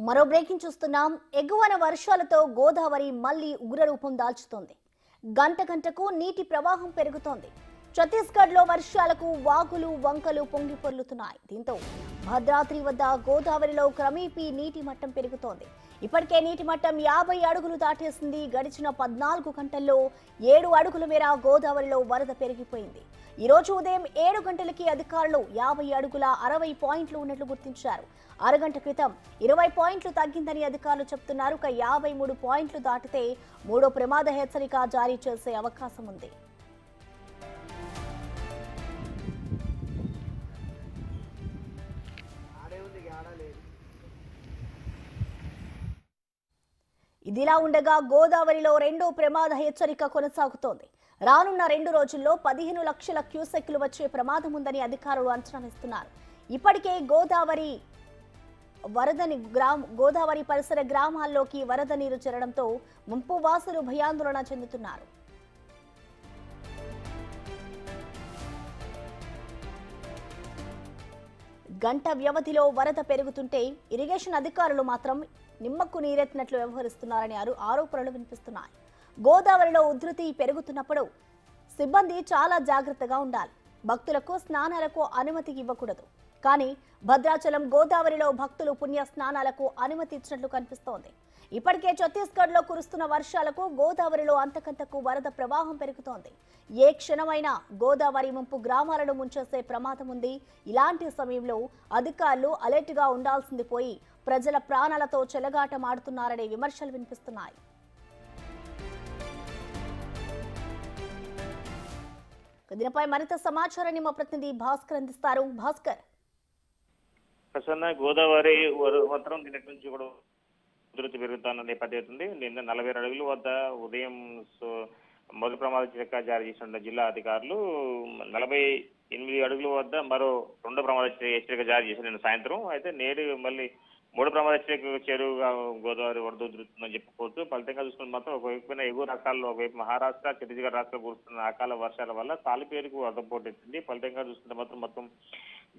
మరో బ్రేకింగ్ చూస్తున్నాం. ఎగువన వర్షాలతో గోదావరి మళ్లీ ఉగ్రరూపం దాల్చుతోంది. గంట గంటకు నీటి ప్రవాహం పెరుగుతోంది. ఛత్తీస్గఢ్లో వర్షాలకు వాగులు వంకలు పొంగి పొర్లుతున్నాయి. దీంతో భద్రాద్రి వద్ద గోదావరిలో క్రమేపీ నీటి మట్టం పెరుగుతోంది. ఇప్పటికే నీటి మట్టం 50 అడుగులు దాటేసింది. గడిచిన 14 గంటల్లో 7 అడుగుల మేర గోదావరిలో వరద పెరిగిపోయింది. ఈ రోజు ఉదయం 7 గంటలకి అధికారులు 50 అడుగుల 60 పాయింట్లు ఉన్నట్లు గుర్తించారు. అరగంట క్రితం 20 పాయింట్లు తగ్గిందని అధికారులు చెప్తున్నారు. 53 పాయింట్లు దాటితే మూడో ప్రమాద హెచ్చరిక జారీ చేసే అవకాశం ఉంది. ఇదిలా ఉండగా గోదావరిలో రెండో ప్రమాద హెచ్చరిక కొనసాగుతోంది. రానున్న 2 రోజుల్లో 15 లక్షల క్యూసెక్లు వచ్చే ప్రమాదం ఉందని అధికారులు అంచనా వేస్తున్నారు. ఇప్పటికే గోదావరి పరిసర గ్రామాల్లోకి వరద నీరు చేరడంతో ముంపు వాసులు భయాందోళన చెందుతున్నారు. గంట వ్యవధిలో వరద పెరుగుతుంటే ఇరిగేషన్ అధికారులు మాత్రం నిమ్మకు నీరెత్తినట్లు వ్యవహరిస్తున్నారని ఆరోపణలు వినిపిస్తున్నాయి. గోదావరిలో ఉధృతి పెరుగుతున్నప్పుడు సిబ్బంది చాలా జాగ్రత్తగా ఉండాలి. భక్తులకు స్నానాలకు అనుమతి ఇవ్వకూడదు. కానీ భద్రాచలం గోదావరిలో భక్తులు పుణ్య స్నానాలకు అనుమతి ఇచ్చినట్లు కనిపిస్తోంది. ఇప్పటికే ఛత్తీస్గఢ్లో కురుస్తున్న వర్షాలకు గోదావరిలో అంతకంతకు వరద ప్రవాహం పెరుగుతోంది. ఏ క్షణమైనా గోదావరి ముంపు గ్రామాలను ముంచేసే ప్రమాదం ఉంది. ఇలాంటి సమయంలో అధికారులు అలర్ట్గా ఉండాల్సింది పోయి ప్రజల ప్రాణాలతో చెలగాటమాడుతున్నారనే విమర్శలు వినిపిస్తున్నాయి. దీనిపై మరింత సమాచారాన్ని మా ప్రతినిధి భాస్కర్ అందిస్తారు. భాస్కర్, గోదావరి మాత్రం దీని నుంచి కూడా ఉధృతి పెరుగుతున్న నేపథ్యం ఉంది. నిన్న 40 అడుగుల వద్ద ఉదయం మొదటి ప్రమాద హెచ్చరిక జారీ చేసిన జిల్లా అధికారులు 48 అడుగుల వద్ద మరో 2వ ప్రమాద హెచ్చరిక జారీ చేశారు నిన్న సాయంత్రం. అయితే నేడు మళ్ళీ 3వ ప్రమాద హెచ్చరిక చేరువుగా గోదావరి వరద ఉధృతుందని చెప్పుకోవచ్చు. ఫలితంగా చూసుకుని మాత్రం ఒకవైపున ఎగువ రాష్ట్రాల్లో ఒకవైపు మహారాష్ట్ర, ఛత్తీస్గఢ్ రాష్ట్రాలు కురుస్తున్న అకాల వర్షాల వల్ల తాలిపేరుకు వరద పోటు ఎత్తింది. ఫలితంగా చూసుకుంటే మొత్తం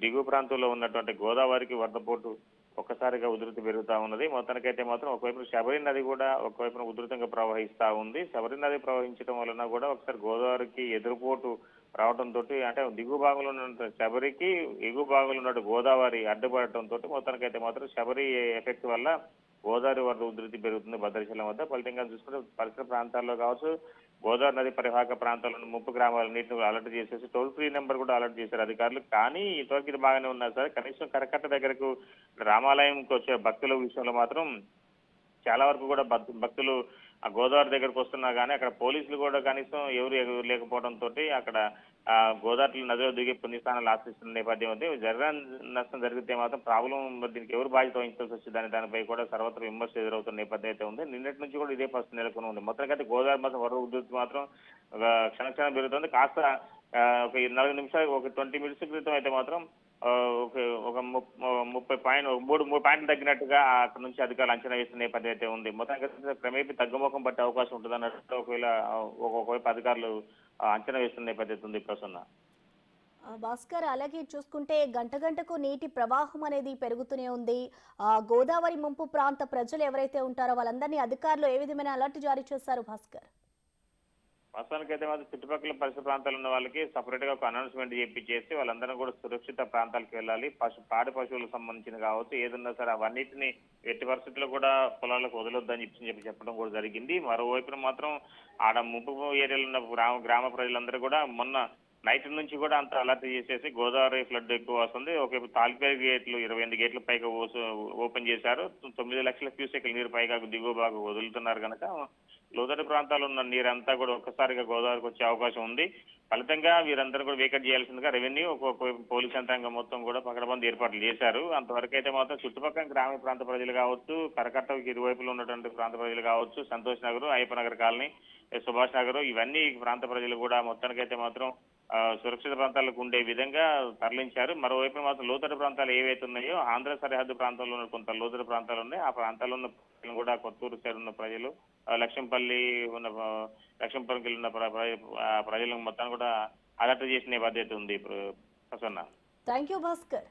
దిగువ ప్రాంతంలో ఉన్నటువంటి గోదావరికి వరద పోటు ఒక్కసారిగా ఉధృతి పెరుగుతా ఉన్నది. మొత్తానికైతే మాత్రం ఒకవైపు శబరి నది కూడా ఒకవైపున ఉధృతంగా ప్రవహిస్తా ఉంది. శబరి నది ప్రవహించడం వలన కూడా ఒకసారి గోదావరికి ఎదురుపోటు రావడంతో అంటే దిగువ భాగంలో ఉన్న శబరికి ఎగువ భాగంలో ఉన్న గోదావరి అడ్డుపడటంతో మొత్తానికైతే మాత్రం శబరి ఎఫెక్ట్ వల్ల గోదావరి వరద ఉధృతి పెరుగుతుంది భద్రాచలం వద్ద. ఫలితంగా చూసుకుంటే పరిసర ప్రాంతాల్లో కావచ్చు, గోదావరి నది పరివాహక ప్రాంతాలను ముప్పు గ్రామాల నీటిని అలర్ట్ చేసేసి టోల్ ఫ్రీ నెంబర్ కూడా అలర్ట్ చేశారు అధికారులు. కానీ ఇంతవరకు ఇది బాగానే ఉన్నారు సార్. కనీసం కరకట్ట దగ్గరకు రామాలయంకి వచ్చే భక్తుల విషయంలో మాత్రం చాలా వరకు కూడా భక్తులు ఆ గోదావరి దగ్గరకు వస్తున్నా కానీ అక్కడ పోలీసులు కూడా కనీసం ఎవరు లేకపోవడంతో అక్కడ గోదావరి నదిలో దిగి పుణ్యస్థానాలు ఆశ్రయిస్తున్న నేపథ్యం ఉంది. జరగని నష్టం జరిగితే మాత్రం ప్రాబ్లం దీనికి ఎవరు బాధ్యత వహించాల్సి వచ్చింది దానిపై కూడా సర్వత్ర విమర్శ ఎదురవుతున్న నేపథ్యం అయితే ఉంది. నిన్నటి నుంచి కూడా ఇదే పరిస్థితి నెలకొని ఉంది. మొత్తానికైతే గోదావరి మాత్రం వరద ఉధృతి మాత్రం క్షణక్షణం పెరుగుతుంది. కాస్త ఒక 40 నిమిషాలు ఒక 20 మినిట్స్ క్రితం అయితే మాత్రం ఒక 3 పాయింట్లు తగ్గినట్టుగా అక్కడ నుంచి అధికారులు అంచనా వేసిన నేపథ్యం అయితే ఉంది. మొత్తానికి క్రమేపీ తగ్గుముఖం పట్టే అవకాశం ఉంటుంది అన్నట్టు ఒకవైపు అధికారులు అంచనా వేస్తున్న నేపథ్యం ఉంది. ప్రసన్న భాస్కర్, అలాగే చూసుకుంటే గంట గంటకు నీటి ప్రవాహం అనేది పెరుగుతూనే ఉంది. గోదావరి ముంపు ప్రాంత ప్రజలు ఎవరైతే ఉంటారో వాళ్ళందరినీ అధికారులు ఏ విధమైన అలర్ట్ జారీ చేశారు భాస్కర్? వాస్తవానికి అయితే మాత్రం చుట్టుపక్కల పరిసర ప్రాంతాలు ఉన్న వాళ్ళకి సపరేట్ గా ఒక అనౌన్స్మెంట్ చేసి వాళ్ళందరూ కూడా సురక్షిత ప్రాంతాలకు వెళ్ళాలి. పాడి పశువులకు సంబంధించిన కావచ్చు ఏదన్నా సరే అవన్నిటిని ఎట్టి పరిస్థితుల్లో కూడా పొలాలకు వదలొద్దని చెప్పడం కూడా జరిగింది. మరోవైపున మాత్రం ఆడ ముంపు ఏరియాలో ఉన్న గ్రామ ప్రజలందరూ కూడా మొన్న నైట్ నుంచి కూడా అంత అలర్ట్ చేసేసి గోదావరి ఫ్లడ్ ఎక్కువ వస్తుంది. ఒకవైపు తాలిపేరు గేట్లు 28 గేట్లు పైగా ఓపెన్ చేశారు. 9 లక్షల క్యూసెక్ల నీరు పైగా దిగువ భాగం వదులుతున్నారు కనుక లోతట్టు ప్రాంతాల్లో ఉన్న నీరంతా కూడా ఒక్కసారిగా గోదావరికి వచ్చే అవకాశం ఉంది. ఫలితంగా వీరందరూ కూడా వేకట్ చేయాల్సిందిగా రెవెన్యూ ఒక్కొక్క పోలీస్ యంత్రాంగం మొత్తం కూడా పకడ్బందీ ఏర్పాట్లు చేశారు. అంతవరకు అయితే మాత్రం చుట్టుపక్కల గ్రామీణ ప్రాంత ప్రజలు కావచ్చు, కరకట్టకు ఇరువైపులో ఉన్నటువంటి ప్రాంత ప్రజలు కావచ్చు, సంతోష్ నగర్, అయ్యప్ప నగర్ కాలనీ, సుభాష్ నగర్ ఇవన్నీ ప్రాంత ప్రజలు కూడా మొత్తానికైతే మాత్రం సురక్షిత ప్రాంతాలకు ఉండే విధంగా తరలించారు. మరోవైపు మాత్రం లోతట్టు ప్రాంతాలు ఏవైతే ఉన్నాయో ఆంధ్ర సరిహద్దు ప్రాంతంలో ఉన్న కొంత లోతట్టు ప్రాంతాలు ఉన్నాయి. ఆ ప్రాంతాల్లో ఉన్న ప్రజలు కూడా కొత్తూరు సైడ్ ఉన్న ప్రజలు, లక్ష్మీపల్లికి ఉన్న ప్రజలకు మొత్తాన్ని కూడా అలర్ట్ చేసిన బాధ్యత ఉంది. Prasanna, thank you Bhaskar.